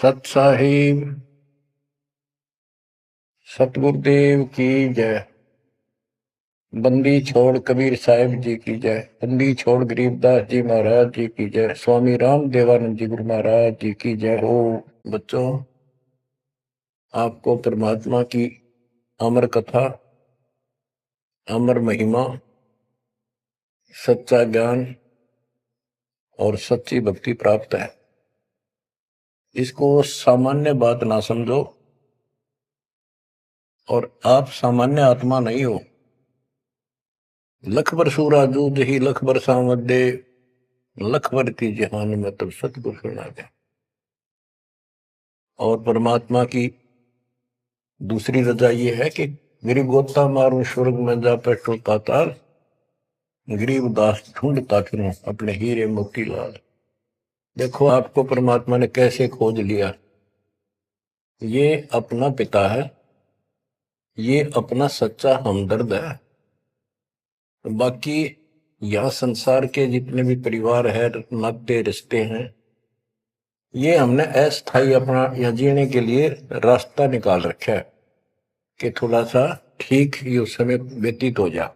सत साहिब सतगुरुदेव की जय। बंदी छोड़ कबीर साहिब जी की जय। बंदी छोड़ गरीबदास जी महाराज जी की जय। स्वामी राम देवानंद जी गुरु महाराज जी की जय हो। बच्चों, आपको परमात्मा की अमर कथा, अमर महिमा, सच्चा ज्ञान और सच्ची भक्ति प्राप्त है। इसको सामान्य बात ना समझो। और आप सामान्य आत्मा नहीं हो। लख बर सूरा जूझ ही लख बर सामद दे, लख बर की जहान में तब सतगुरु सुना दे। और परमात्मा की दूसरी रजा ये है कि गरीब गोता मारू स्वर्ग में जा पेटो पाताल, गरीब दास ढूंढता फिरूं अपने हीरे मोती लाल। देखो आपको परमात्मा ने कैसे खोज लिया। ये अपना पिता है, ये अपना सच्चा हमदर्द है। बाकी यह संसार के जितने भी परिवार है, नाते रिश्ते हैं, ये हमने अस्थायी अपना या जीने के लिए रास्ता निकाल रखा है कि थोड़ा सा ठीक ये समय व्यतीत हो जा।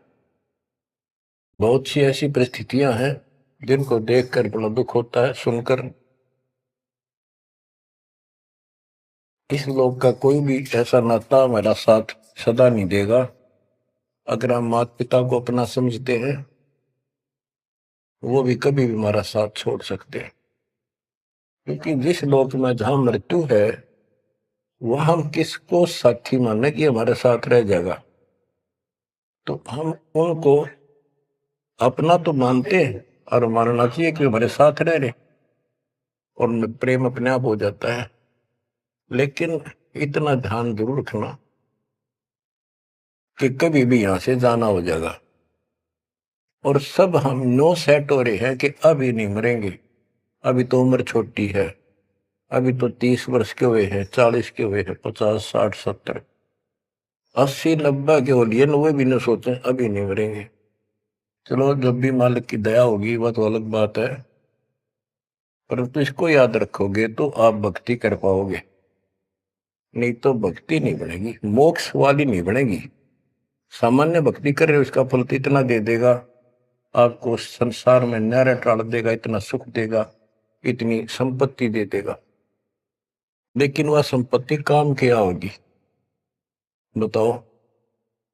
बहुत सी ऐसी परिस्थितियां हैं जिनको देखकर बड़ा दुख होता है सुनकर। इस लोक का कोई भी ऐसा नाता हमारा साथ सदा नहीं देगा। अगर हम माता पिता को अपना समझते हैं, वो भी कभी भी हमारा साथ छोड़ सकते हैं। क्योंकि जिस लोक में जहां मृत्यु है, वह हम किसको साथी माने कि हमारे साथ रह जाएगा। तो हम उनको अपना तो मानते हैं और मानना चाहिए कि हमारे साथ रह रहे, और प्रेम अपने आप हो जाता है। लेकिन इतना ध्यान जरूर रखना कि कभी भी यहां से जाना हो जाएगा। और सब हम नो सेट हो रहे हैं कि अभी नहीं मरेंगे, अभी तो उम्र छोटी है, अभी तो 30 वर्ष के हुए हैं, 40 के हुए हैं, 50 60 70 80 90 के हो लिए, 90 भी न सोचे अभी नहीं मरेंगे। चलो जब भी मालिक की दया होगी वह तो अलग बात है, परंतु इसको याद रखोगे तो आप भक्ति कर पाओगे। नहीं तो भक्ति नहीं बनेगी, मोक्ष वाली नहीं बनेगी। सामान्य भक्ति कर रहे हो, इसका फल तो इतना दे देगा, आपको संसार में नहरें टाल देगा, इतना सुख देगा, इतनी संपत्ति दे देगा। लेकिन वह संपत्ति काम क्या होगी बताओ।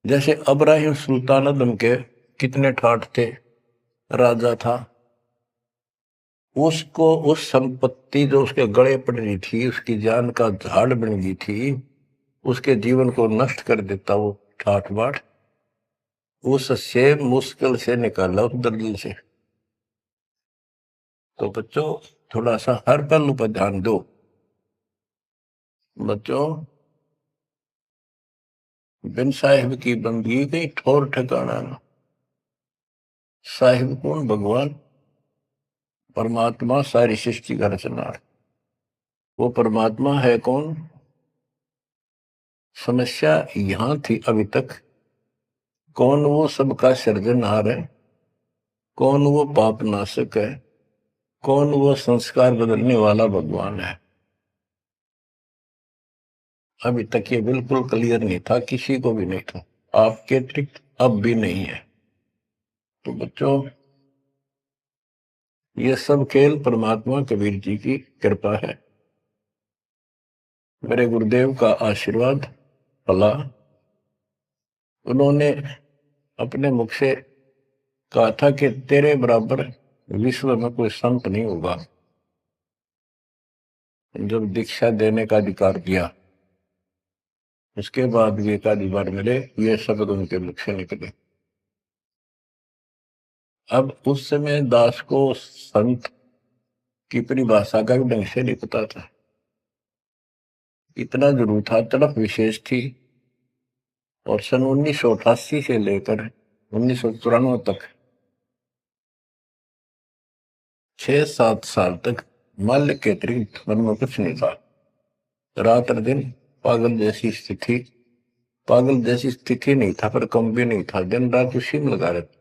जैसे अब्राहिम सुल्तान आदम के कितने ठाठ थे, राजा था, उसको उस संपत्ति जो उसके गले पड़ रही थी, उसकी जान का झाड़ बन गई थी, उसके जीवन को नष्ट कर देता वो ठाठ बाट, उससे मुश्किल से निकाला उस दलदल से। तो बच्चों थोड़ा सा हर पहलू पर ध्यान दो। बच्चों, बिन साहिब की बंदगी कहीं ठोर ठिकाना ना। साहिब कौन? भगवान परमात्मा, सारी सृष्टि का रचनार। वो परमात्मा है कौन? समस्या यहां थी अभी तक, कौन वो सबका सृजनहार है, कौन वो पाप नाशक है, कौन वो संस्कार बदलने वाला भगवान है। अभी तक ये बिल्कुल क्लियर नहीं था, किसी को भी नहीं था, आपके अतिरिक्त अब भी नहीं है। तो बच्चों, ये सब खेल परमात्मा कबीर जी की कृपा है, मेरे गुरुदेव का आशीर्वाद फला। उन्होंने अपने मुख से कहा था कि तेरे बराबर विश्व में कोई संत नहीं होगा। जब दीक्षा देने का अधिकार दिया, उसके बाद भी एक आधी बार मिले, ये शब्द उनके मुख से निकले। अब उस समय दास को संत की परिभाषा का भी ढंग से नहीं पता था। इतना जरूर था, तड़प विशेष थी। और सन 1988 से लेकर 1994 तक 6-7 साल तक माल्य के अतिरिक्त मन में कुछ नहीं था। रात और दिन पागल जैसी स्थिति, पागल जैसी स्थिति नहीं था पर कम भी नहीं था, दिन रात उसी में लगा रहता।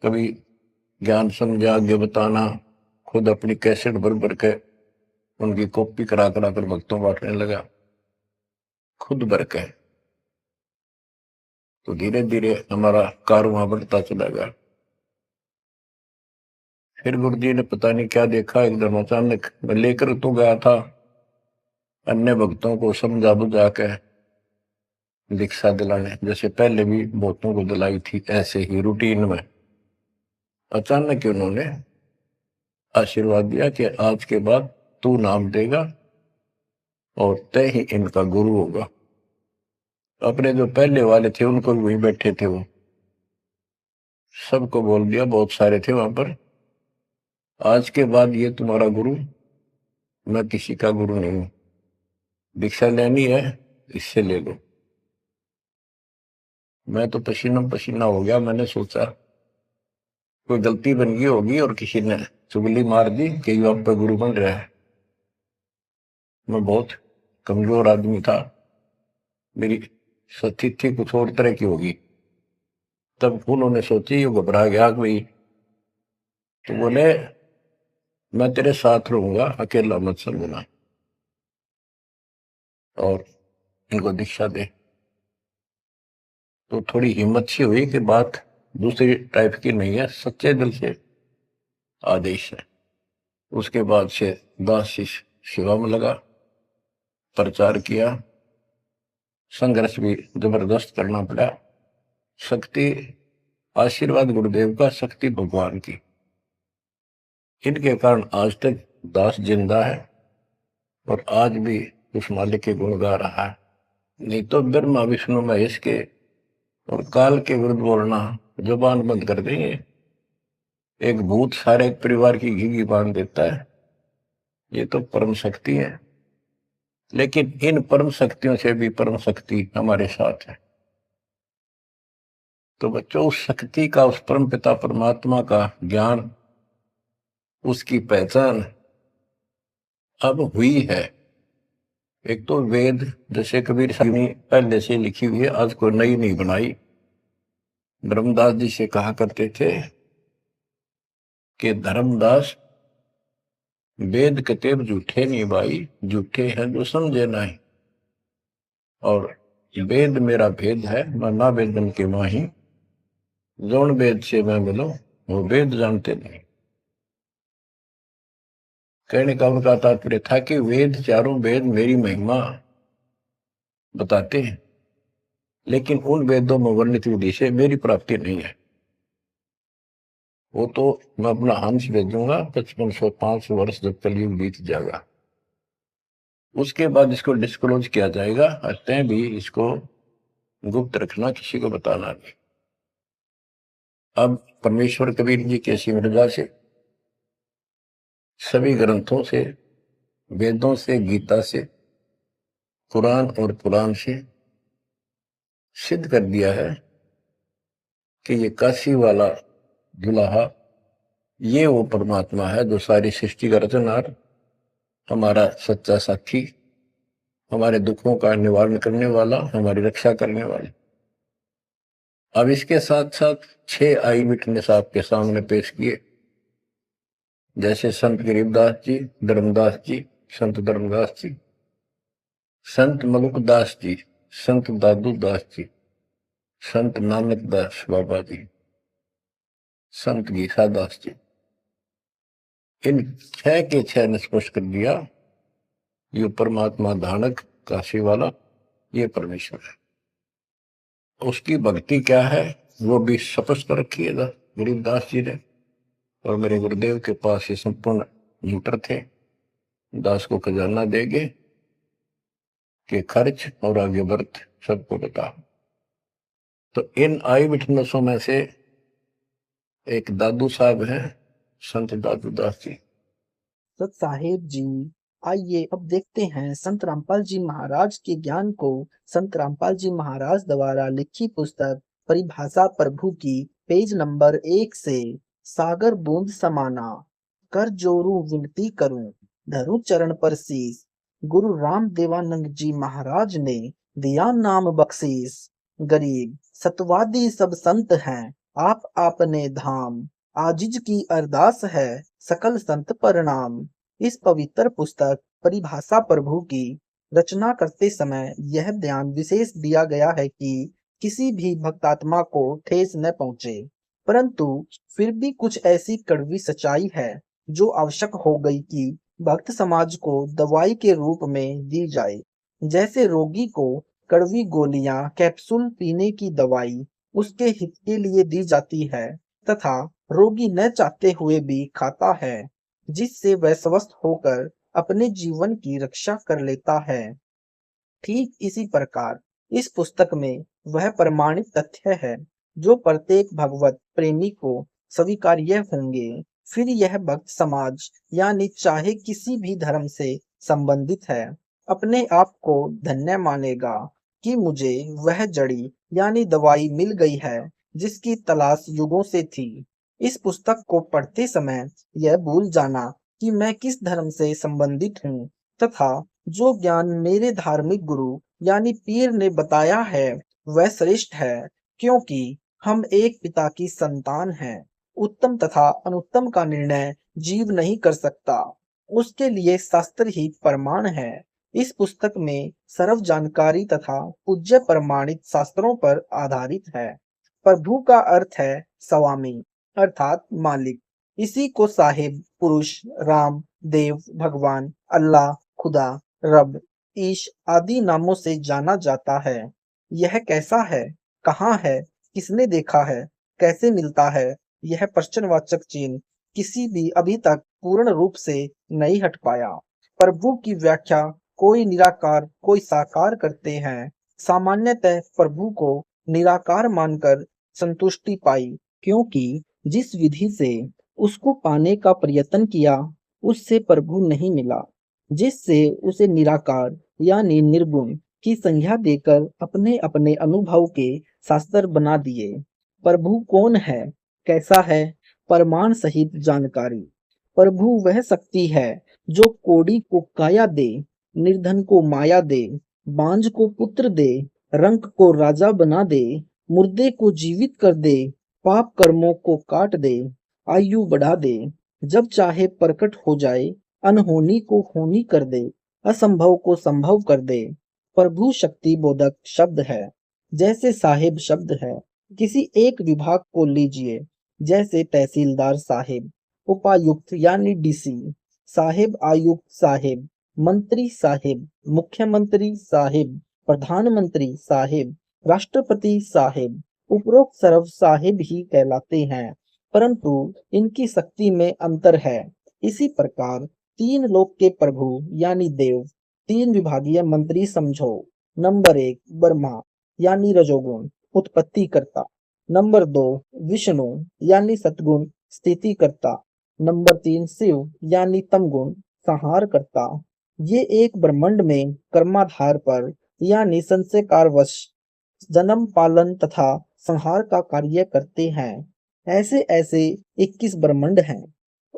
कभी ज्ञान समझा आगे बताना, खुद अपनी कैसेट भर भर के उनकी कॉपी करा करा कर भक्तों बांटने लगा, खुद भर के। तो धीरे धीरे हमारा कारवां बढ़ता चला गया। फिर गुरु जी ने पता नहीं क्या देखा, एकदम अचानक मैं लेकर तो गया था अन्य भक्तों को समझा बुझा के दीक्षा दिलाने, जैसे पहले भी बहुतों को दिलाई थी, ऐसे ही रूटीन में। अचानक ही उन्होंने आशीर्वाद दिया कि आज के बाद तू नाम देगा और तय ही इनका गुरु होगा। अपने जो पहले वाले थे उनको भी वहीं बैठे थे, वो सबको बोल दिया, बहुत सारे थे वहां पर, आज के बाद ये तुम्हारा गुरु, मैं किसी का गुरु नहीं हूं, दीक्षा लेनी है इससे ले लो। मैं तो पसीना पसीना हो गया। मैंने सोचा कोई गलती बन गई होगी और किसी ने चुगली मार दी कि ये आप पे गुरु बन रहा है। मैं बहुत कमजोर आदमी था, मेरी स्थिति कुछ और तरह की होगी। तब उन्होंने सोची, ये घबरा गया कोई, तो बोले मैं तेरे साथ रहूंगा, अकेला मत समझना, और इनको दीक्षा दे। तो थोड़ी हिम्मत सी हुई कि बात दूसरी टाइप की नहीं है, सच्चे दिल से आदेश है। उसके बाद से दास शिष्य सेवा में लगा, प्रचार किया, संघर्ष भी जबरदस्त करना पड़ा। शक्ति आशीर्वाद गुरुदेव का, शक्ति भगवान की, इनके कारण आज तक दास जिंदा है और आज भी उस मालिक के गुण गा रहा है। नहीं तो ब्रह्मा विष्णु महेश के और काल के विरुद्ध बोलना, जुबान बंद कर देंगे। एक भूत सारे परिवार की घी बांध देता है, ये तो परम शक्ति है। लेकिन इन परम शक्तियों से भी परम शक्ति हमारे साथ है। तो बच्चों, उस शक्ति का, उस परम पिता परमात्मा का ज्ञान, उसकी पहचान अब हुई है। एक तो वेद, जैसे कबीर साहब ने पहले से लिखी हुई है, आज कोई नई नहीं बनाई। धर्मदास जी से कहा करते थे कि धर्मदास वेद कतेब झूठे नहीं भाई, झूठे हैं जो समझे नहीं, और वेद मेरा भेद है, मैं ना वेदन के माही, जौन वेद से मैं मिलो वो वेद जानते नहीं। कहने का उनका तात्पर्य था कि वेद, चारों वेद मेरी महिमा बताते हैं, लेकिन उन वेदों में वर्णित विधि से मेरी प्राप्ति नहीं है। वो तो मैं अपना हंस भेजूंगा 5505 वर्ष जब कलयुग बीत जाएगा, उसके बाद इसको डिस्क्लोज किया जाएगा। तय भी इसको गुप्त रखना, किसी को बताना नहीं। अब परमेश्वर कबीर जी के मृदा से, सभी ग्रंथों से, वेदों से, गीता से, कुरान और पुराण से सिद्ध कर दिया है कि ये काशी वाला दुल्हा, ये वो परमात्मा है जो सारी सृष्टि का रचनहार, हमारा सच्चा साथी, हमारे दुखों का निवारण करने वाला, हमारी रक्षा करने वाला। अब इसके साथ साथ 6 आई विटनेस आपके सामने पेश किए, जैसे संत गरीबदास जी, धर्मदास जी, संत धर्मदास जी, संत मलुकदास जी, संत दादू दास जी, संत नानक दास बाबा जी, संत गीसा दास जी। इन 6 के 6 ने स्पष्ट कर दिया, ये परमात्मा धानक काशी वाला, ये परमेश्वर है। उसकी भक्ति क्या है वो भी स्पष्ट रखी है गरीबदास जी ने, और मेरे गुरुदेव के पास ये संपूर्ण मीटर थे। दास को खजाना देंगे कि खर्च और आगे वर्त सबको बता। तो इन आई विटनेसों में से एक दादू साहब हैं, संत दादू दास जी। सत साहेब जी, आइए अब देखते हैं संत रामपाल जी महाराज के ज्ञान को। संत रामपाल जी महाराज द्वारा लिखी पुस्तक परिभाषा प्रभु की, पेज नंबर 1 से। सागर बूंद समाना, कर जोरू विनती करूं, धरू चरण पर शीस। गुरु राम देवानंद जी महाराज ने दिया नाम बख्शीस। गरीब सतवादी सब संत हैं, आप आपने धाम। आजिज की अरदास है सकल संत प्रणाम। इस पवित्र पुस्तक परिभाषा प्रभु की रचना करते समय यह ध्यान विशेष दिया गया है कि किसी भी भक्तात्मा को ठेस न पहुंचे, परंतु फिर भी कुछ ऐसी कड़वी सच्चाई है जो आवश्यक हो गई कि भक्त समाज को दवाई के रूप में दी जाए। जैसे रोगी को कड़वी गोलियां कैप्सूल पीने की दवाई उसके हित के लिए दी जाती है तथा रोगी न चाहते हुए भी खाता है, जिससे वह स्वस्थ होकर अपने जीवन की रक्षा कर लेता है। ठीक इसी प्रकार इस पुस्तक में वह प्रमाणित तथ्य है जो प्रत्येक भगवत प्रेमी को स्वीकार्य होंगे। फिर यह भक्त समाज यानी चाहे किसी भी धर्म से संबंधित है, अपने आप को धन्य मानेगा कि मुझे वह जड़ी यानी दवाई मिल गई है जिसकी तलाश युगों से थी। इस पुस्तक को पढ़ते समय यह भूल जाना कि मैं किस धर्म से संबंधित हूँ तथा जो ज्ञान मेरे धार्मिक गुरु यानी पीर ने बताया है वह श्रेष्ठ है, क्योंकि हम एक पिता की संतान हैं। उत्तम तथा अनुत्तम का निर्णय जीव नहीं कर सकता, उसके लिए शास्त्र ही प्रमाण है। इस पुस्तक में सर्व जानकारी तथा पूज्य प्रमाणित शास्त्रों पर आधारित है। प्रभु का अर्थ है स्वामी अर्थात मालिक। इसी को साहिब, पुरुष, राम, देव, भगवान, अल्लाह, खुदा, रब, ईश आदि नामों से जाना जाता है। यह कैसा है, कहाँ है, किसने देखा है, कैसे मिलता है, यह प्रश्नवाचक चिन्ह किसी भी अभी तक पूर्ण रूप से नहीं हट पाया। प्रभु की व्याख्या कोई निराकार कोई साकार करते हैं। सामान्यतः प्रभु को निराकार मानकर संतुष्टि पाई, क्योंकि जिस विधि से उसको पाने का प्रयत्न किया उससे प्रभु नहीं मिला, जिससे उसे निराकार यानी निर्गुण की संज्ञा देकर अपने अपने अनुभव के शास्त्र बना दिए। प्रभु कौन है, कैसा है, प्रमाण सहित जानकारी। प्रभु वह शक्ति है जो कोढ़ी को काया दे, निर्धन को माया दे, बांझ को पुत्र दे, रंक को राजा बना दे, मुर्दे को जीवित कर दे, पाप कर्मों को काट दे, आयु बढ़ा दे, जब चाहे प्रकट हो जाए, अनहोनी को होनी कर दे, असंभव को संभव कर दे। प्रभु शक्ति बोधक शब्द है, जैसे साहिब शब्द है। किसी एक विभाग को लीजिए, जैसे तहसीलदार साहिब, उपायुक्त यानी डीसी साहिब, आयुक्त साहिब, मंत्री साहिब, मुख्यमंत्री साहिब, प्रधानमंत्री साहिब, राष्ट्रपति साहिब, उपरोक्त सर्व साहिब ही कहलाते हैं, परंतु इनकी शक्ति में अंतर है। इसी प्रकार तीन लोक के प्रभु यानी देव, तीन विभागीय मंत्री समझो। नंबर 1 ब्रह्मा यानी रजोगुण उत्पत्ति करता, नंबर 2 विष्णु यानी सतगुण स्थिति करता, नंबर 3 शिव यानी तमगुण संहार करता। ये एक ब्रह्मांड में कर्माधार पर यानी संस्कारवश जन्म पालन तथा संहार का कार्य करते हैं। ऐसे ऐसे 21 ब्रह्मांड हैं।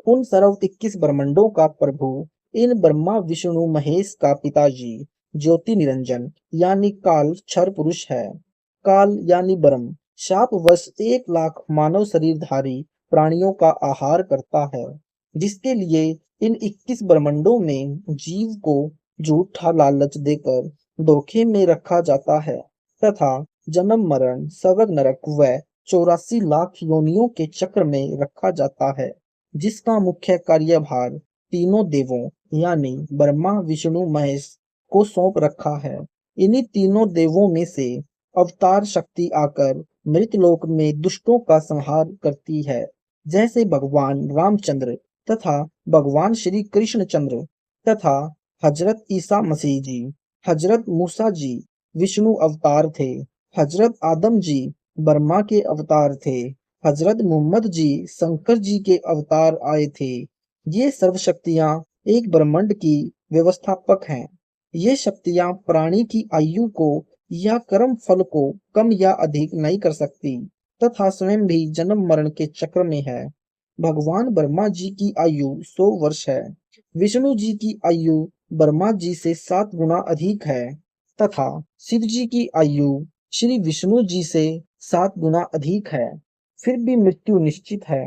उन सर्व 21 ब्रह्मांडों का प्रभु इन ब्रह्मा विष्णु महेश का पिताजी ज्योति निरंजन यानी काल क्षर पुरुष है। काल यानी ब्रह्म शापवश 1 लाख मानव शरीरधारी प्राणियों का आहार करता है, जिसके लिए इन 21 ब्रह्मांडों में जीव को झूठा लालच देकर धोखे में रखा जाता है तथा जन्म मरण स्वर्ग नरक व 84 लाख योनियों के चक्र में रखा जाता है, जिसका मुख्य कार्यभार तीनों देवों यानी ब्रह्मा विष्णु महेश को सौंप रखा है। इन्हीं तीनों देवों में से अवतार शक्ति आकर मृतलोक में दुष्टों का संहार करती है, जैसे भगवान रामचंद्र तथा भगवान श्री कृष्णचंद्र तथा हजरत ईसा मसीह जी, हजरत मूसा जी विष्णु अवतार थे, हजरत आदम जी ब्रह्मा के अवतार थे, हजरत मोहम्मद जी शंकर जी के अवतार आए थे। ये सर्व शक्तियां एक ब्रह्मांड की व्यवस्थापक हैं। ये शक्तियां प्राणी की आयु को या कर्म फल को कम या अधिक नहीं कर सकती तथा स्वयं भी जन्म मरण के चक्र में है। भगवान ब्रह्मा जी की आयु 100 वर्ष है, विष्णु जी की आयु ब्रह्मा जी से 7 गुना अधिक है तथा शिव जी की आयु श्री विष्णु जी से 7 गुना अधिक है। फिर भी मृत्यु निश्चित है।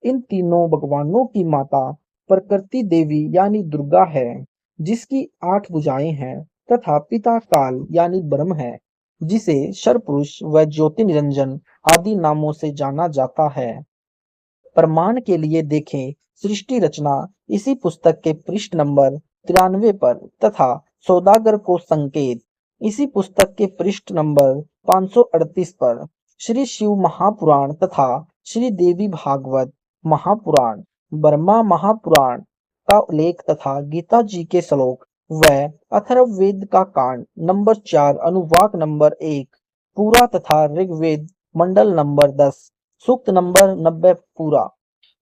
इन तीनों भगवानों की माता प्रकृति देवी यानी दुर्गा है, जिसकी 8 भुजाएं हैं, तथा पिता काल यानी ब्रह्म है, जिसे शरपुरुष व ज्योति निरंजन आदि नामों से जाना जाता है। प्रमाण के लिए देखें सृष्टि रचना इसी पुस्तक के पृष्ठ नंबर 93 पर तथा सौदागर को संकेत इसी पुस्तक के पृष्ठ नंबर 538 पर। श्री शिव महापुराण तथा श्री देवी भागवत महापुराण, ब्रह्मा महापुराण का उल्लेख तथा गीता जी के श्लोक व अथर्ववेद का कांड नंबर 4 अनुवाक नंबर 1 पूरा तथा ऋग्वेद मंडल नंबर 10 सूक्त नंबर 90 पूरा।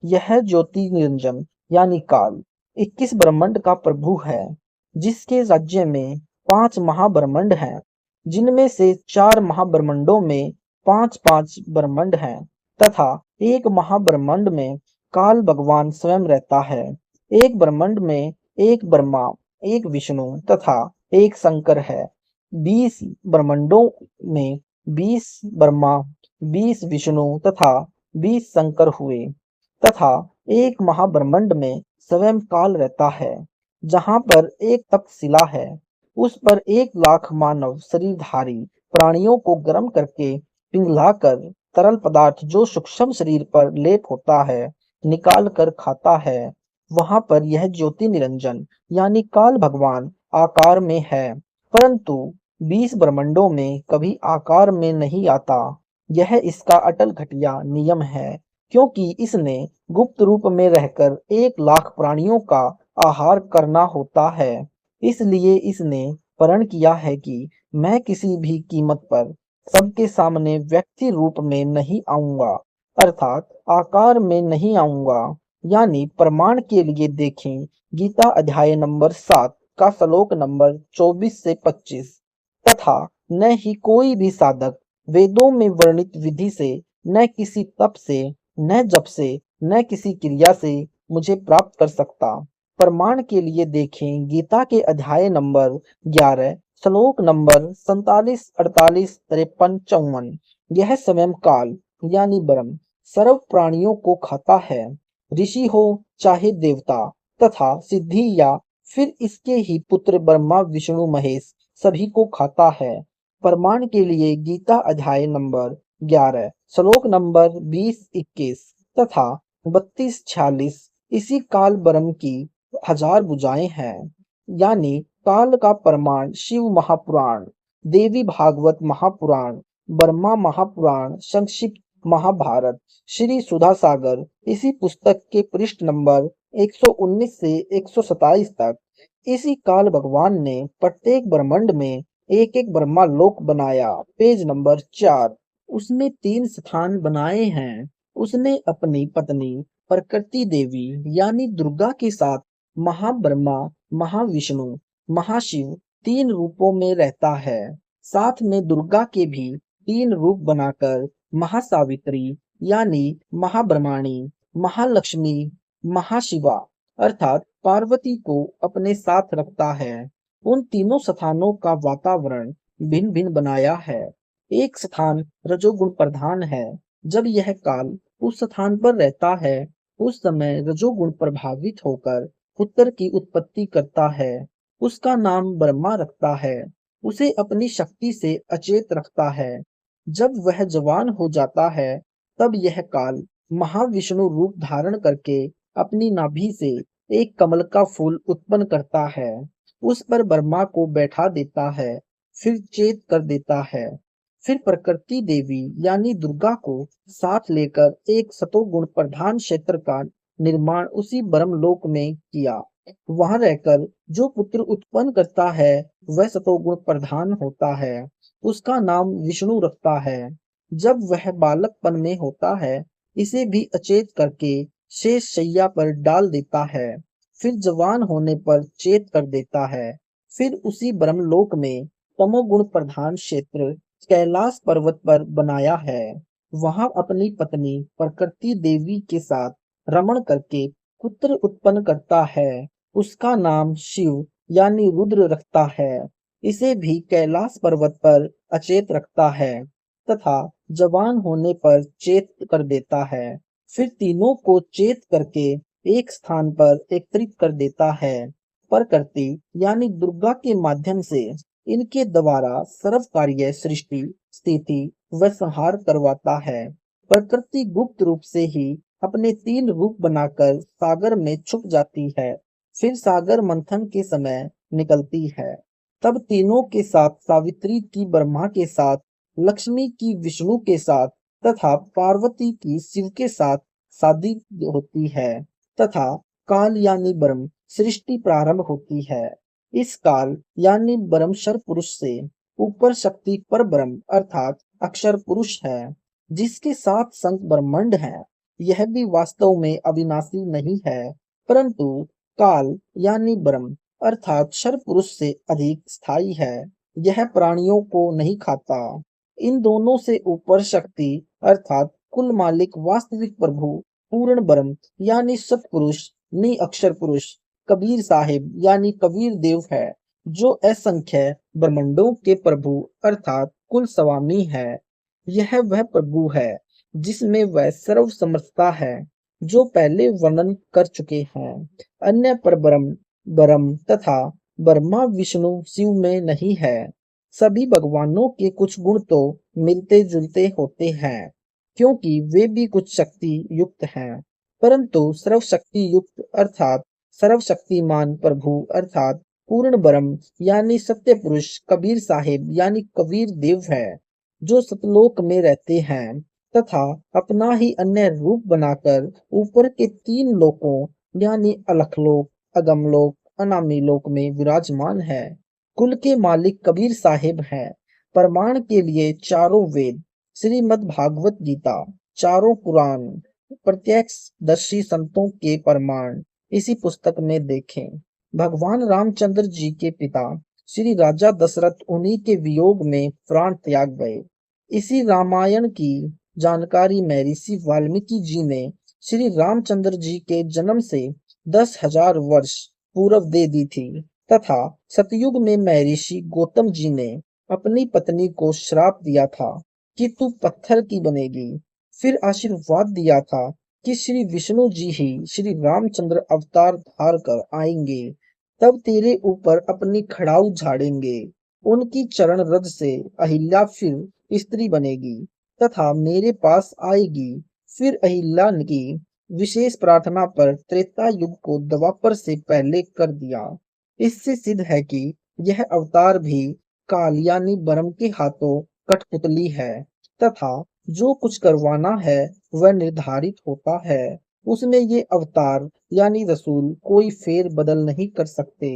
यह ज्योति निरंजन यानी काल 21 ब्रह्मांड का प्रभु है, जिसके राज्य में 5 महाब्रह्मांड हैं, जिनमें से 4 महाब्रह्मांडों में 5-5 ब्रह्मांड हैं तथा एक महाब्रह्मांड में काल भगवान स्वयं रहता है। एक ब्रह्मांड में एक ब्रह्मा, एक विष्णु तथा एक शंकर है। 20 ब्रह्मांडों में 20 ब्रह्मा, 20 विष्णु तथा 20 शंकर हुए तथा एक महाब्रह्मांड में स्वयं काल रहता है। जहाँ पर एक तक्षशिला है, उस पर 1 लाख मानव शरीरधारी प्राणियों को गर्म करके पिघलाकर तरल पदार्थ जो सूक्ष्म शरीर पर लेप होता है निकाल कर खाता है। वहां पर यह ज्योति निरंजन यानी काल भगवान आकार में है, परंतु 20 ब्रह्मांडों में कभी आकार में नहीं आता। यह इसका अटल घटिया नियम है, क्योंकि इसने गुप्त रूप में रहकर 1 लाख प्राणियों का आहार करना होता है। इसलिए इसने प्रण किया है कि मैं किसी भी कीमत पर सबके सामने व्यक्ति रूप में नहीं आऊंगा, अर्थात आकार में नहीं आऊंगा। यानी प्रमाण के लिए देखें गीता अध्याय नंबर 7 का श्लोक नंबर 24 से 25 तथा न ही कोई भी साधक वेदों में वर्णित विधि से, न किसी तप से, न जप से, न किसी क्रिया से मुझे प्राप्त कर सकता। प्रमाण के लिए देखें गीता के अध्याय नंबर 11 श्लोक नंबर 47, 48, 53, 54। यह स्वयं काल यानी ब्रह्म सर्व प्राणियों को खाता है, ऋषि हो चाहे देवता तथा सिद्धि या फिर इसके ही पुत्र ब्रह्मा विष्णु महेश सभी को खाता है। प्रमाण के लिए गीता अध्याय नंबर 11 श्लोक नंबर 20, 21 तथा 32, 46 इसी काल ब्रह्म की 1000 भुजाएं हैं। यानी काल का प्रमाण शिव महापुराण, देवी भागवत महापुराण, ब्रह्मा महापुराण, संक्षिप्त महाभारत, श्री सुधा सागर इसी पुस्तक के पृष्ठ नंबर 119 से 127 तक। इसी काल भगवान ने प्रत्येक ब्रह्मांड में एक एक ब्रह्मा लोक बनाया। Page number 4। उसमें 3 स्थान बनाए हैं। उसने अपनी पत्नी प्रकृति देवी यानी दुर्गा के साथ महाब्रह्मा, महाविष्णु, महाशिव 3 रूपों में रहता है। साथ में दुर्गा के भी 3 रूप बनाकर महासावित्री यानी महाब्रह्माणी, महालक्ष्मी, महाशिवा अर्थात पार्वती को अपने साथ रखता है। उन तीनों स्थानों का वातावरण भिन्न भिन्न बनाया है। एक स्थान रजोगुण प्रधान है। जब यह काल उस स्थान पर रहता है, उस समय रजोगुण प्रभावित होकर पुत्र की उत्पत्ति करता है। उसका नाम ब्रह्मा रखता है। उसे अपनी शक्ति से अचेत रखता है। जब वह जवान हो जाता है, तब यह काल महाविष्णु रूप धारण करके अपनी नाभि से एक कमल का फूल उत्पन्न करता है। उस पर ब्रह्मा को बैठा देता है, फिर चेत कर देता है। फिर प्रकृति देवी यानी दुर्गा को साथ लेकर एक सतोगुण प्रधान क्षेत्र का निर्माण उसी ब्रह्मलोक में किया। वहां रहकर जो पुत्र उत्पन्न करता है वह सतोगुण प्रधान होता है। उसका नाम विष्णु रखता है। जब वह बालकपन में होता है, इसे भी अचेत करके शेष शैया पर डाल देता है। फिर जवान होने पर चेत कर देता है। फिर उसी ब्रह्मलोक में तमोगुण प्रधान क्षेत्र कैलाश पर्वत पर बनाया है। वहां अपनी पत्नी प्रकृति देवी के साथ रमण करके पुत्र उत्पन्न करता है। उसका नाम शिव यानी रुद्र रखता है। इसे भी कैलाश पर्वत पर अचेत रखता है तथा जवान होने पर चेत कर देता है। फिर तीनों को चेत करके एक स्थान पर एकत्रित कर देता है। प्रकृति यानी दुर्गा के माध्यम से इनके द्वारा सर्व कार्य सृष्टि, स्थिति व संहार करवाता है। प्रकृति गुप्त रूप से ही अपने 3 रूप बनाकर सागर में छुप जाती है, फिर सागर मंथन के समय निकलती है। तब तीनों के साथ सावित्री की ब्रह्मा के साथ, लक्ष्मी की विष्णु के साथ तथा पार्वती की शिव के साथ शादी होती है तथा काल यानी ब्रह्म सृष्टि प्रारंभ होती है। इस काल यानी ब्रह्मशर पुरुष से ऊपर शक्ति पर ब्रह्म अर्थात अक्षर पुरुष है, जिसके 7 संख ब्रह्मांड है। यह भी वास्तव में अविनाशी नहीं है, परंतु काल यानी ब्रह्म अर्थात क्षर पुरुष से अधिक स्थायी है। यह प्राणियों को नहीं खाता। इन दोनों से ऊपर शक्ति अर्थात कुल मालिक वास्तविक प्रभु पूर्ण ब्रह्म यानी सतपुरुष नि अक्षर पुरुष कबीर साहिब यानी कबीर देव है, जो असंख्य ब्रह्मांडों के प्रभु अर्थात कुल स्वामी है। यह वह प्रभु है जिसमें वह सर्व समर्थता है, जो पहले वर्णन कर चुके हैं। अन्य परब्रह्म ब्रह्म तथा ब्रह्मा विष्णु शिव में नहीं है। सभी भगवानों के कुछ गुण तो मिलते जुलते होते हैं, क्योंकि वे भी कुछ शक्ति युक्त हैं, परंतु सर्वशक्ति युक्त अर्थात सर्वशक्तिमान प्रभु अर्थात पूर्ण ब्रह्म यानी सत्य पुरुष कबीर साहिब यानी कबीर देव है, जो सतलोक में रहते हैं तथा अपना ही अन्य रूप बनाकर ऊपर के 3 लोकों यानी अलखलोक, अगमलोक, अनामी लोक में विराजमान है। कुल के मालिक कबीर साहिब हैं। प्रमाण के लिए चारों वेद, श्रीमद् भागवत गीता, चारों पुराण, प्रत्यक्षदर्शी संतों के प्रमाण इसी पुस्तक में देखें। भगवान रामचंद्र जी के पिता श्री राजा दशरथ उन्हीं के वियोग में प्राण त्याग गए। इसी रामायण की जानकारी महर्षि वाल्मीकि जी ने श्री रामचंद्र जी के जन्म से 10,000 वर्ष पूर्व दे दी थी तथा सतयुग में महर्षि गौतम जी ने अपनी पत्नी को श्राप दिया था कि तू पत्थर की बनेगी। फिर आशीर्वाद दिया था कि श्री विष्णु जी ही श्री रामचंद्र अवतार धार कर आएंगे, तब तेरे ऊपर अपनी खड़ाऊ झाड़ेंगे। उनकी चरण रज से अहिल्या फिर स्त्री बनेगी तथा मेरे पास आएगी। फिर अहिल्या की विशेष प्रार्थना पर त्रेता युग को द्वापर से पहले कर दिया। इससे सिद्ध है कि यह अवतार भी काल यानी ब्रह्म के हाथों कठपुतली है तथा जो कुछ करवाना है वह निर्धारित होता है। उसमें ये अवतार यानी रसूल कोई फेर बदल नहीं कर सकते।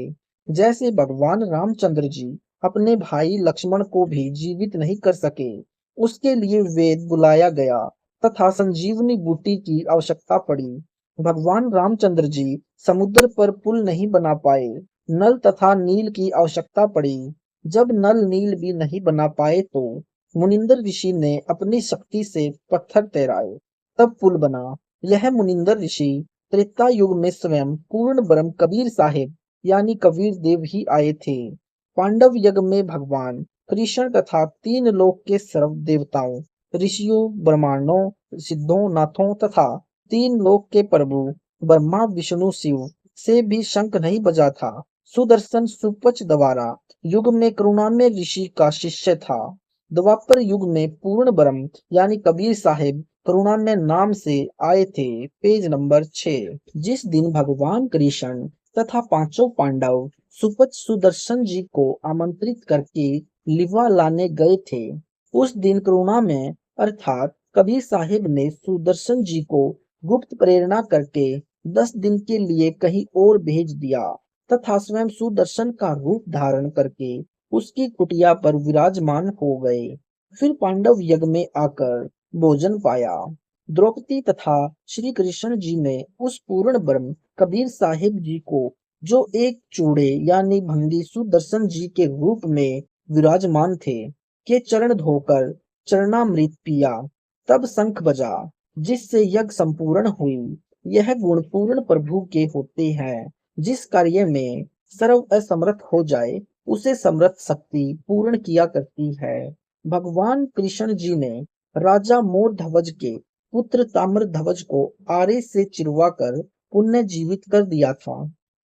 जैसे भगवान रामचंद्र जी अपने भाई लक्ष्मण को भी जीवित नहीं कर सके, उसके लिए वेद बुलाया गया तथा संजीवनी बूटी की आवश्यकता पड़ी। भगवान रामचंद्र जी समुद्र पर पुल नहीं बना पाए, नल तथा नील की आवश्यकता पड़ी। जब नल नील भी नहीं बना पाए तो मुनिंदर ऋषि ने अपनी शक्ति से पत्थर तैराए, तब पुल बना। यह मुनिंदर ऋषि त्रेता युग में स्वयं पूर्ण ब्रह्म कबीर साहिब यानी कबीर देव ही आए थे। पांडव यज्ञ में भगवान कृष्ण तथा 3 लोक के सर्व देवताओं, ऋषियों, ब्रह्मांडों, सिद्धों, नाथों तथा 3 लोक के प्रभु ब्रह्मा विष्णु शिव से भी शंख नहीं बजा था। सुदर्शन सुपच द्वारा युग में करुणामय ऋषि का शिष्य था। द्वापर युग में पूर्ण ब्रह्म यानी कबीर साहिब करुणामय नाम से आए थे। Page number 6। जिस दिन भगवान कृष्ण तथा 5 पांडव सुपच सुदर्शन जी को आमंत्रित करके लिवा लाने गए थे, उस दिन करुणामय अर्थात कबीर साहिब ने सुदर्शन जी को गुप्त प्रेरणा करके 10 दिन के लिए कहीं और भेज दिया तथा स्वयं सुदर्शन का रूप धारण करके उसकी कुटिया पर विराजमान हो गए। फिर पांडव यज्ञ में आकर भोजन पाया। द्रौपदी तथा श्री कृष्ण जी ने उस पूर्ण ब्रह्म कबीर साहिब जी को, जो एक चूड़े यानी भंगी सुदर्शन जी के रूप में विराजमान थे, के चरण धोकर चरणामृत पिया। तब शंख बजा, जिससे यज्ञ संपूर्ण हुई। यह गुण पूर्ण प्रभु के होते हैं। जिस कार्य में सर्व असमर्थ हो जाए उसे समर्थ शक्ति पूर्ण किया करती है। भगवान कृष्ण जी ने राजा मोर ध्वज के पुत्र ताम्र ध्वज को आरे से चिरवा कर पुनर्जीवित कर दिया था,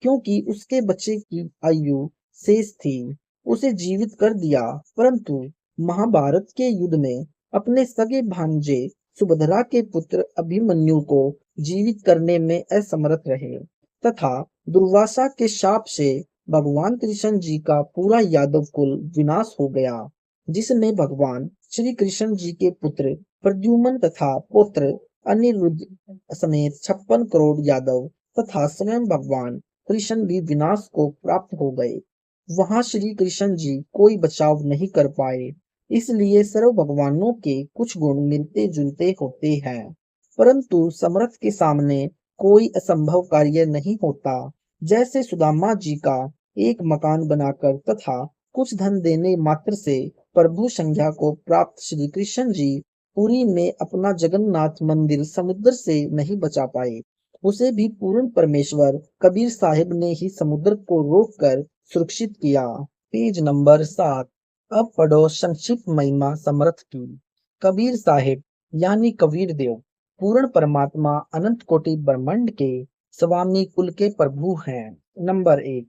क्योंकि उसके बच्चे की आयु शेष थी। उसे जीवित कर दिया, परंतु महाभारत के युद्ध में अपने सगे भांजे सुभद्रा के पुत्र अभिमन्यु को जीवित करने में असमर्थ रहे तथा दुर्वासा के शाप से भगवान कृष्ण जी का पूरा यादव कुल विनाश हो गया, जिसमें भगवान श्री कृष्ण जी के पुत्र प्रद्युम्न तथा पुत्र अनिरुद्ध समेत 56 करोड़ यादव तथा स्वयं भगवान कृष्ण भी विनाश को प्राप्त हो गए। वहां श्री कृष्ण जी कोई बचाव नहीं कर पाए, इसलिए सर्व भगवानों के कुछ गुण मिलते जुलते होते हैं, परंतु समर्थ के सामने कोई असंभव कार्य नहीं होता। जैसे सुदामा जी का एक मकान बनाकर तथा कुछ धन देने मात्र से प्रभु संज्ञा को प्राप्त श्री कृष्ण जी पुरी में अपना जगन्नाथ मंदिर समुद्र से नहीं बचा पाए। उसे भी पूर्ण परमेश्वर कबीर साहिब ने ही समुद्र को रोककर सुरक्षित किया। Page number 7। अब पढ़ो संक्षिप्त महिमा समर्थ की। कबीर साहिब यानी कबीर देव पूर्ण परमात्मा अनंत कोटि ब्रह्मांड के स्वामी कुल के प्रभु हैं। नंबर 1।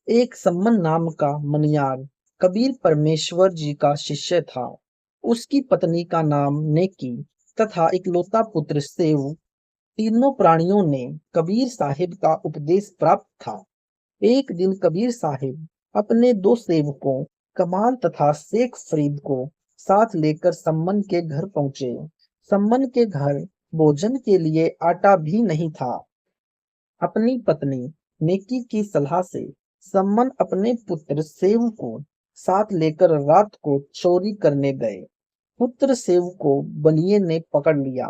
एक सम्मन नाम का मनियार कबीर परमेश्वर जी का शिष्य था। उसकी पत्नी का नाम नेकी तथा इकलौता पुत्र सेव। तीनों प्राणियों ने कबीर साहिब का उपदेश प्राप्त था। एक दिन कबीर साहिब अपने दो सेवकों कमाल तथा शेख फरीद को साथ लेकर सम्मन के घर पहुंचे। सम्मन के घर भोजन के लिए आटा भी नहीं था। अपनी पत्नी नेकी की सलाह से सम्मन अपने पुत्र सेव को साथ लेकर रात को चोरी करने गए। पुत्र सेव को बनिए ने पकड़ लिया।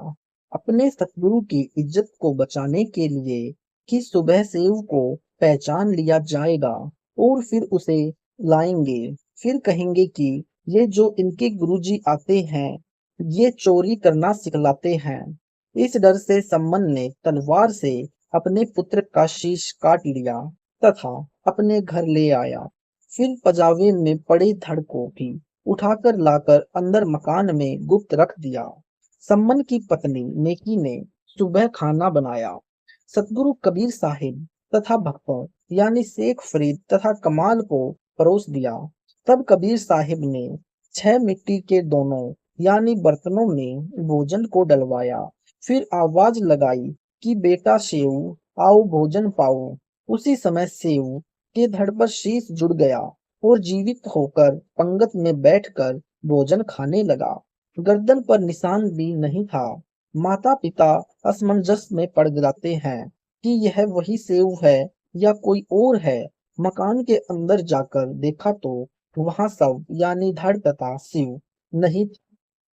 अपने सतगुरु की इज्जत को बचाने के लिए कि सुबह सेव को पहचान लिया जाएगा और फिर उसे लाएंगे, फिर कहेंगे कि ये जो इनके गुरुजी आते हैं, ये चोरी करना सिखलाते हैं। इस डर से सम्मन ने तलवार से अपने पुत्र का शीश काट लिया तथा अपने घर ले आया। फिर पजावे में पड़े धड़ को भी उठाकर लाकर अंदर मकान में गुप्त रख दिया। सम्मन की पत्नी नेकी ने सुबह खाना बनाया। सतगुरु कबीर साहिब तथा भक्तों यानी शेख फरीद तथा कमाल को परोस दिया। तब कबीर साहिब ने 6 मिट्टी के दोनों यानी बर्तनों में भोजन को डलवाया। फिर आवाज लगाई कि बेटा सेव आओ भोजन पाओ। उसी समय सेव के धड़ पर शीश जुड़ गया और जीवित होकर पंगत में बैठकर भोजन खाने लगा। गर्दन पर निशान भी नहीं था। माता पिता असमंजस में पड़ जाते हैं कि यह वही सेव है या कोई और है। मकान के अंदर जाकर देखा तो वहां सब यानी धड़ तथा शिव नहीं,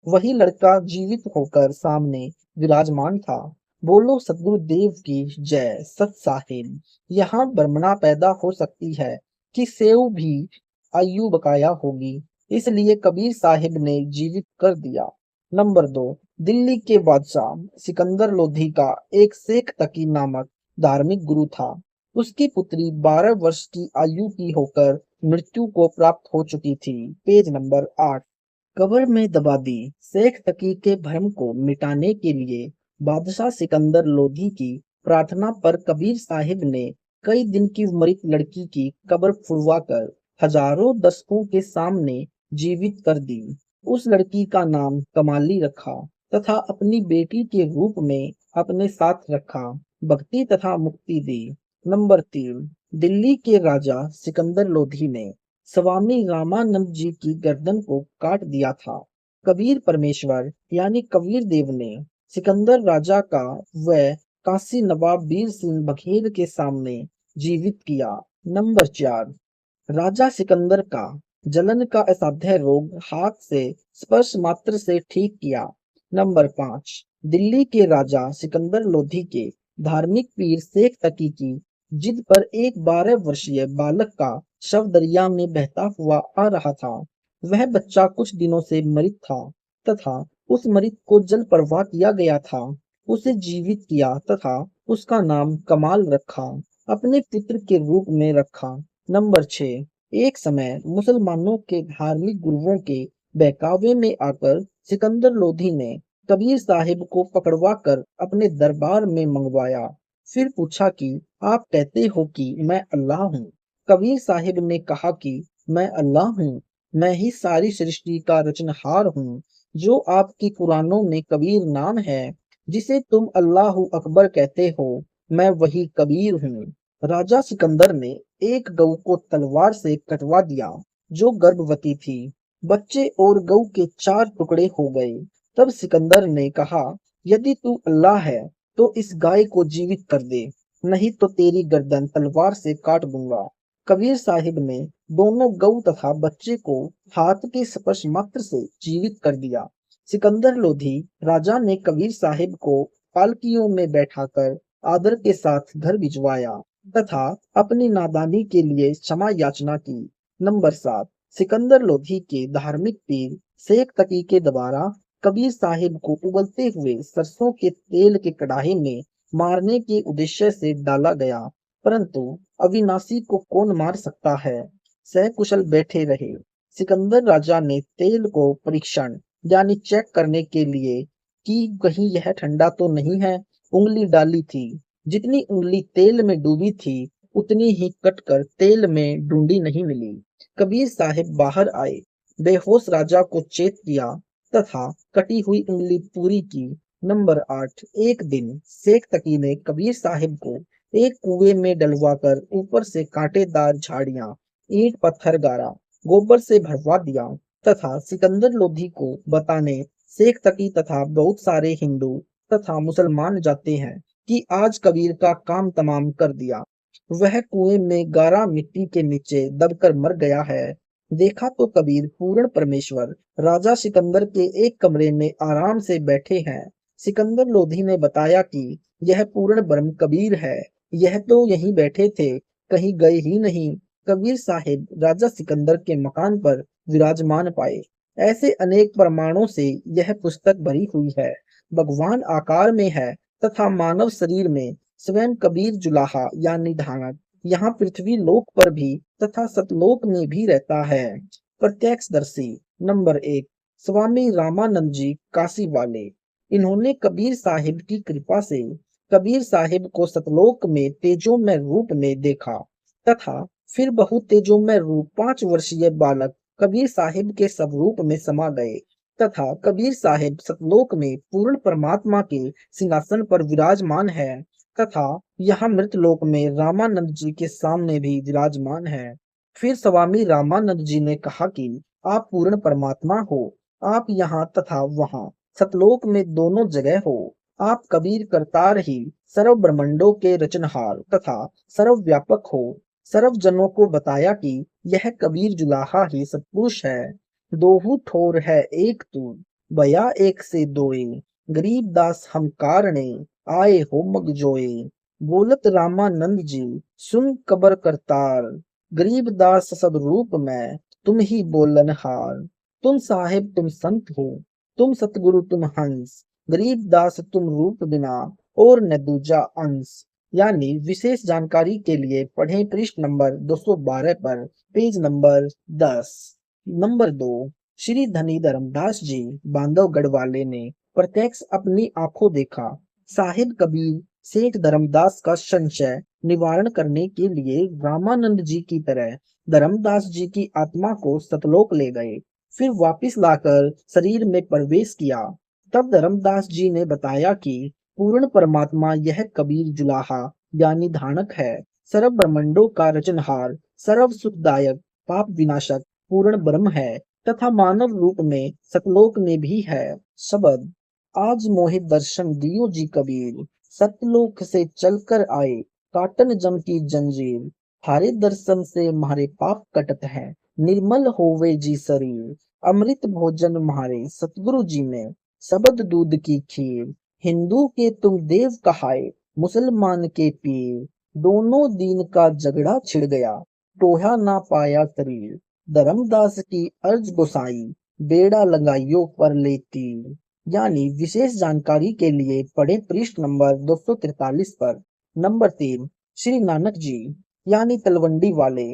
वही लड़का जीवित होकर सामने विराजमान था। बोलो सतगुरु देव की जय। सत साहिब यहाँ ब्रह्मणा पैदा हो सकती है कि सेव भी आयु बकाया होगी, इसलिए कबीर साहिब ने जीवित कर दिया। नंबर 2। दिल्ली के बादशाह सिकंदर लोधी का एक शेख तकी नामक धार्मिक गुरु था। उसकी पुत्री 12 वर्ष की आयु की होकर मृत्यु को प्राप्त हो चुकी थी। Page number 8। कब्र में दबा दी। शेख तकी के भ्रम को मिटाने के लिए बादशाह सिकंदर लोधी की प्रार्थना पर कबीर साहिब ने कई दिन की मृत लड़की की कब्र खुदवाकर हजारों दर्शकों के सामने जीवित कर दी। उस लड़की का नाम कमाली रखा तथा अपनी बेटी के रूप में अपने साथ रखा, भक्ति तथा मुक्ति दी। नंबर 3। दिल्ली के राजा सिकंदर लोधी ने स्वामी रामानंद जी की गर्दन को काट दिया था। कबीर परमेश्वर यानी कबीर देव ने सिकंदर राजा का व काशी नवाब वीर सिंह बघेल के सामने जीवित किया। नंबर 4। राजा सिकंदर का जलन का असाध्य रोग हाथ से स्पर्श मात्र से ठीक किया। नंबर 5। दिल्ली के राजा सिकंदर लोधी के धार्मिक पीर शेख तकी की जिद पर एक 12 वर्षीय बालक का शव दरिया में बहता हुआ आ रहा था। वह बच्चा कुछ दिनों से मृत था तथा उस मृत को जल प्रवाह किया गया था। उसे जीवित किया तथा उसका नाम कमाल रखा, अपने पुत्र के रूप में रखा। नंबर 6। एक समय मुसलमानों के धार्मिक गुरुओं के बहकावे में आकर सिकंदर लोधी ने कबीर साहिब को पकड़वा कर अपने दरबार में मंगवाया। फिर पूछा कि आप कहते हो कि मैं अल्लाह हूँ। कबीर साहिब ने कहा कि मैं अल्लाह हूँ, मैं ही सारी सृष्टि का रचनहार हूँ। जो आपकी कुरानों में कबीर नाम है, जिसे तुम अल्लाह अकबर कहते हो, मैं वही कबीर हूँ। राजा सिकंदर ने एक गऊ को तलवार से कटवा दिया, जो गर्भवती थी। बच्चे और गऊ के 4 टुकड़े हो गए। तब सिकंदर ने कहा, यदि तू अल्लाह है तो इस गाय को जीवित कर दे, नहीं तो तेरी गर्दन तलवार से काट दूंगा। कबीर साहिब ने दोनों गऊ तथा बच्चे को हाथ के स्पर्श मात्र से जीवित कर दिया। सिकंदर लोधी राजा ने कबीर साहिब को पालकियों में बैठाकर आदर के साथ घर भिजवाया तथा अपनी नादानी के लिए क्षमा याचना की। नंबर 7, सिकंदर लोधी के धार्मिक पीर शेख तकी के द्वारा कबीर साहिब को उबलते हुए सरसों के तेल के कड़ाहे में मारने के उद्देश्य से डाला गया, परंतु अविनाशी को कौन मार सकता है। सकुशल बैठे रहे। सिकंदर राजा ने तेल को परीक्षण यानी चेक करने के लिए कि कहीं यह ठंडा तो नहीं है, उंगली डाली थी। जितनी उंगली तेल में डूबी थी, उतनी ही कटकर तेल में डूंडी नहीं मिली। कबीर साहिब बाहर आए, बेहोश राजा को चेत किया तथा कटी हुई उंगली पूरी की। नंबर 8, एक दिन शेख तकी ने कबीर साहिब को एक कुएं में डलवाकर ऊपर से कांटेदार झाड़ियां, ईंट पत्थर गारा, गोबर से भरवा दिया तथा सिकंदर लोधी को बताने शेख तकी तथा बहुत सारे हिंदू तथा मुसलमान जाते हैं कि आज कबीर का काम तमाम कर दिया। वह कुएं में गारा मिट्टी के नीचे दबकर मर गया है। देखा तो कबीर पूर्ण परमेश्वर राजा सिकंदर के एक कमरे में आराम से बैठे हैं। सिकंदर लोधी ने बताया कि यह पूर्ण ब्रह्म कबीर है, यह तो यहीं बैठे थे, कहीं गए ही नहीं। कबीर साहिब राजा सिकंदर के मकान पर विराजमान पाए। ऐसे अनेक प्रमाणों से यह पुस्तक भरी हुई है। भगवान आकार में है तथा मानव शरीर में स्वयं कबीर जुलाहा यानी धानक यहाँ पृथ्वी लोक पर भी तथा सतलोक में भी रहता है। प्रत्यक्षदर्शी। नंबर 1, स्वामी रामानंद जी काशी वाले। इन्होंने कबीर साहिब की कृपा से कबीर साहिब को सतलोक में तेजोमय रूप में देखा तथा फिर बहु तेजोमय रूप 5 वर्षीय बालक कबीर साहिब के स्वरूप में समा गए तथा कबीर साहिब सतलोक में पूर्ण परमात्मा के सिंहासन पर विराजमान है तथा यहाँ मृतलोक में रामानंद जी के सामने भी विराजमान है। फिर स्वामी रामानंद जी ने कहा कि आप पूर्ण परमात्मा हो, आप यहाँ तथा वहाँ सतलोक में दोनों जगह हो। आप कबीर करतार ही सर्व ब्रह्मंडों के रचनहार तथा सर्वव्यापक हो। सर्व जनों को बताया कि यह कबीर जुलाहा ही सतपुरुष है। दोहू ठोर है एक तू, बया एक से दोए, गरीब दास हम कारणे, आए हो मग जोए। बोलत रामानंद जी सुन कबर करतार, गरीब दास सब रूप में तुम ही बोलनहार। तुम साहिब तुम संत हो, तुम सतगुरु तुम हंस, गरीब दास तुम रूप बिना और न दूजा अंश। यानी विशेष जानकारी के लिए पढ़ें पृष्ठ नंबर 212 पर, पेज नंबर 10। नंबर 2, श्री धनी धर्मदास जी बांधवगढ़ वाले ने प्रत्यक्ष अपनी आंखों देखा। साहिब कबीर सेठ धर्मदास का संशय निवारण करने के लिए रामानंद जी की तरह धर्मदास जी की आत्मा को सतलोक ले गए, फिर वापिस लाकर शरीर में प्रवेश किया। तब धर्मदास जी ने बताया कि पूर्ण परमात्मा यह कबीर जुलाहा यानी धानक है, सर्व ब्रह्मंडों का रचनहार, सर्व सुखदायक, पाप विनाशक पूर्ण ब्रह्म है तथा मानव रूप में सतलोक में भी है। शब्द। आज मोहित दर्शन दियो जी कबीर, सतलोक से चलकर आए, काटन जम की जंजीर। हारे दर्शन से म्हारे पाप कटत है, निर्मल होवे जी शरीर। अमृत भोजन म्हारे सतगुरु जी ने, शब्द दूध की खीर। हिंदू के तुम देव कहाए, मुसलमान के पीर। दोनों दीन का झगड़ा छिड़ गया, टोहा ना पाया शरीर। धर्मदास की अर्ज गोसाई, बेड़ा लगाइयो पर ले तीर। यानी विशेष जानकारी के लिए पढ़े पृष्ठ नंबर 243 पर। नंबर 3, श्री नानक जी यानी तलवंडी वाले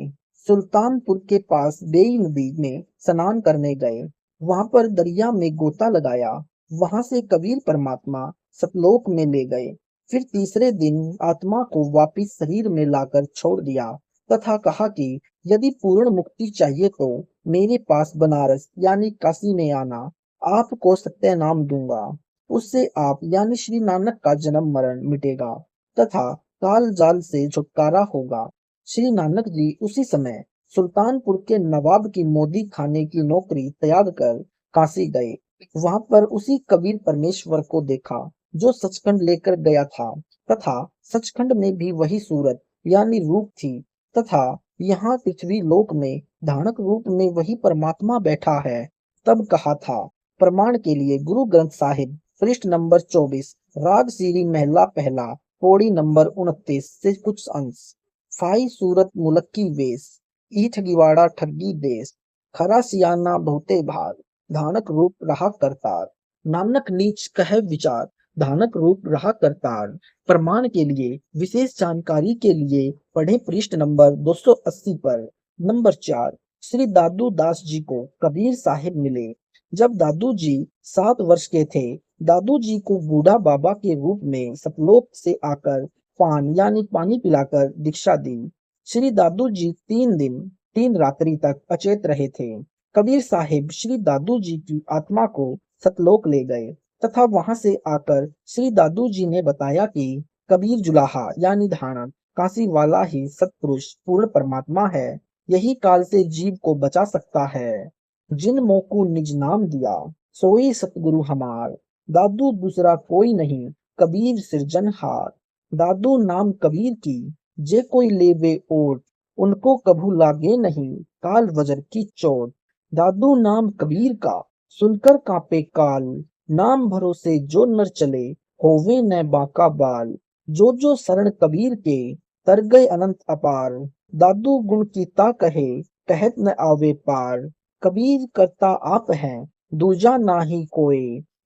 सुल्तानपुर के पास बेई नदी में स्नान करने गए। वहां पर दरिया में गोता लगाया, वहां से कबीर परमात्मा सतलोक में ले गए। फिर तीसरे दिन आत्मा को वापिस शरीर में लाकर छोड़ दिया तथा कहा कि यदि पूर्ण मुक्ति चाहिए तो मेरे पास बनारस यानी काशी में आना, आपको सत्य नाम दूंगा। उससे आप यानी श्री नानक का जन्म मरण मिटेगा तथा काल जाल से छुटकारा होगा। श्री नानक जी उसी समय सुल्तानपुर के नवाब की मोदी खाने की नौकरी त्याग कर काशी गए। वहां पर उसी कबीर परमेश्वर को देखा जो सचखंड लेकर गया था तथा सचखंड में भी वही सूरत यानी रूप थी तथा यहाँ पृथ्वी लोक में धानक रूप में वही परमात्मा बैठा है। तब कहा था, प्रमाण के लिए गुरु ग्रंथ साहिब पृष्ठ नंबर 24 राग सीरी महला पहला पौड़ी नंबर 29 से कुछ अंश। फाई सूरत मुलक्की वेश ई ठगीवाड़ा ठगी देश खरा सियाना बहुते भाग धानक रूप रहा करतार। नानक नीच कह विचार धानक रूप रहा करतार। प्रमाण के लिए विशेष जानकारी के लिए पढ़े पृष्ठ नंबर 280 पर। नंबर 4 श्री दादू दास जी को कबीर साहिब मिले। जब दादू जी 7 वर्ष के थे, दादू जी को बूढ़ा बाबा के रूप में सतलोक से आकर पान यानी पानी पिलाकर दीक्षा दी। श्री दादू जी 3 दिन 3 रात्रि तक अचेत रहे थे। कबीर साहिब श्री दादू जी की आत्मा को सतलोक ले गए तथा वहां से आकर श्री दादू जी ने बताया कि कबीर जुलाहा यानी धानक काशी वाला ही सतपुरुष पूर्ण परमात्मा है, यही काल से जीव को बचा सकता है। जिन मोको निज नाम दिया सोई सतगुरु हमार, दादू दूसरा कोई नहीं कबीर सिरजनहार। दादू नाम कबीर की जे कोई लेवे ओट, उनको कभू लागे नहीं काल वज्र की चोट। दादू नाम कबीर का सुनकर कांपे काल, नाम भरोसे जो नर चले होवे न बाका बाल। जो शरण कबीर के तर गए अनंत अपार, दादू गुण की ता कहे कहत न आवे पार। कबीर करता आप हैं दूजा नाही कोय,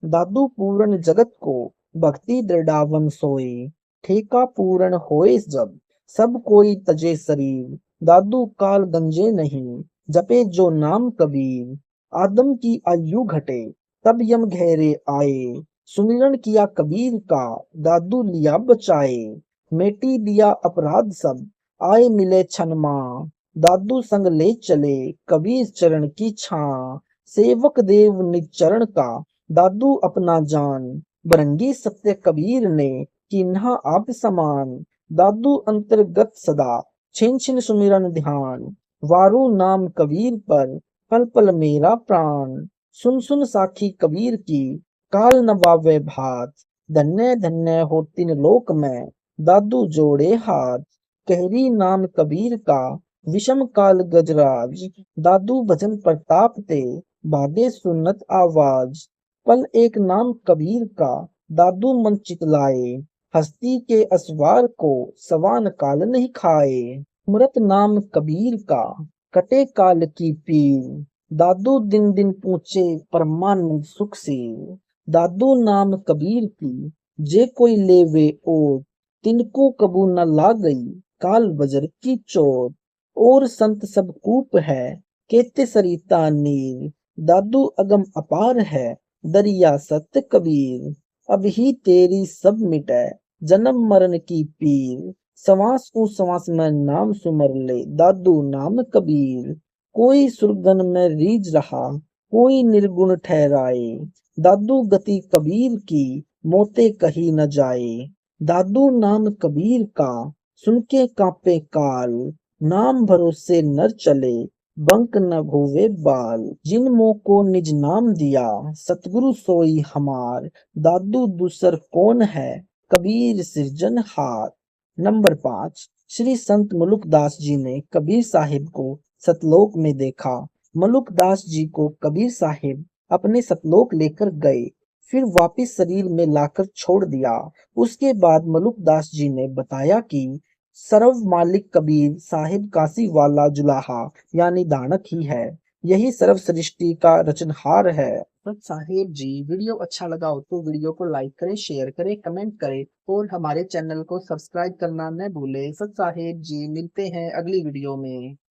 दादू पूरन जगत को भक्ति दृढ़ावन सोए। ठेका पूरन होए जब सब कोई तजे शरीर, दादू काल गंजे नहीं जपे जो नाम कबीर। आदम की आयु घटे तब यम घेरे आए, सुमिरन किया कबीर का दादू लिया बचाए। मेटी दिया अपराध सब आए मिले क्षमा, दादू संग ले चले कबीर चरण की छां। सेवक देव निज चरण का दादू अपना जान, बरंगी सत्य कबीर ने किन्हा आप समान। दादू अंतर्गत सदा छिन छिन सुमिरन ध्यान, वारू नाम कबीर पर पल पल मेरा प्राण। सुन सुन साखी कबीर की काल नवावे भात, धन्य धन्य हो तीन लोक में दादू जोड़े हाथ। कहरी नाम कबीर का विषम काल गजराज, दादू भजन प्रताप ते बादे सुन्नत आवाज। पल एक नाम कबीर का दादू मन चितलाए, हस्ती के असवार को सवान काल नहीं खाए। मृत नाम कबीर का कटे काल की पीर, दादू दिन दिन पूछे परमानंद सुख से। दादू नाम कबीर की जे कोई लेवे ओट, तिनको कबू न ला गई काल वज्र की चोट। और संत सब कूप है केते सरिता नीर, दादू अगम अपार है दरिया सत्य कबीर। अब ही तेरी सब मिटे जन्म मरण की पीर, श्वास को श्वास में नाम सुमर ले दादू नाम कबीर। कोई सुरगन में रीझ रहा कोई निर्गुण ठहराए, दादू गति कबीर की मोते कही न जाए। दादू नाम कबीर का सुन के कांपे काल, नाम भरोसे नर चले बंक न भोवे बाल। जिन मोह को निज नाम दिया सतगुरु सोई हमार, दादू दूसर कौन है कबीर सिरजनहार। नंबर 5 श्री संत मुलुकदास जी ने कबीर साहिब को सतलोक में देखा। मुलुकदास जी को कबीर साहिब अपने सतलोक लेकर गए, फिर वापिस शरीर में लाकर छोड़ दिया। उसके बाद मलुकदास जी ने बताया कि सर्व मालिक कबीर साहिब काशी वाला जुलाहा यानी दानक ही है, यही सर्व सृष्टि का रचनहार है। सत साहिब जी, वीडियो अच्छा लगा हो तो वीडियो को लाइक करें, शेयर करें, कमेंट करें और हमारे चैनल को सब्सक्राइब करना न भूलें। सत साहिब जी, मिलते हैं अगली वीडियो में।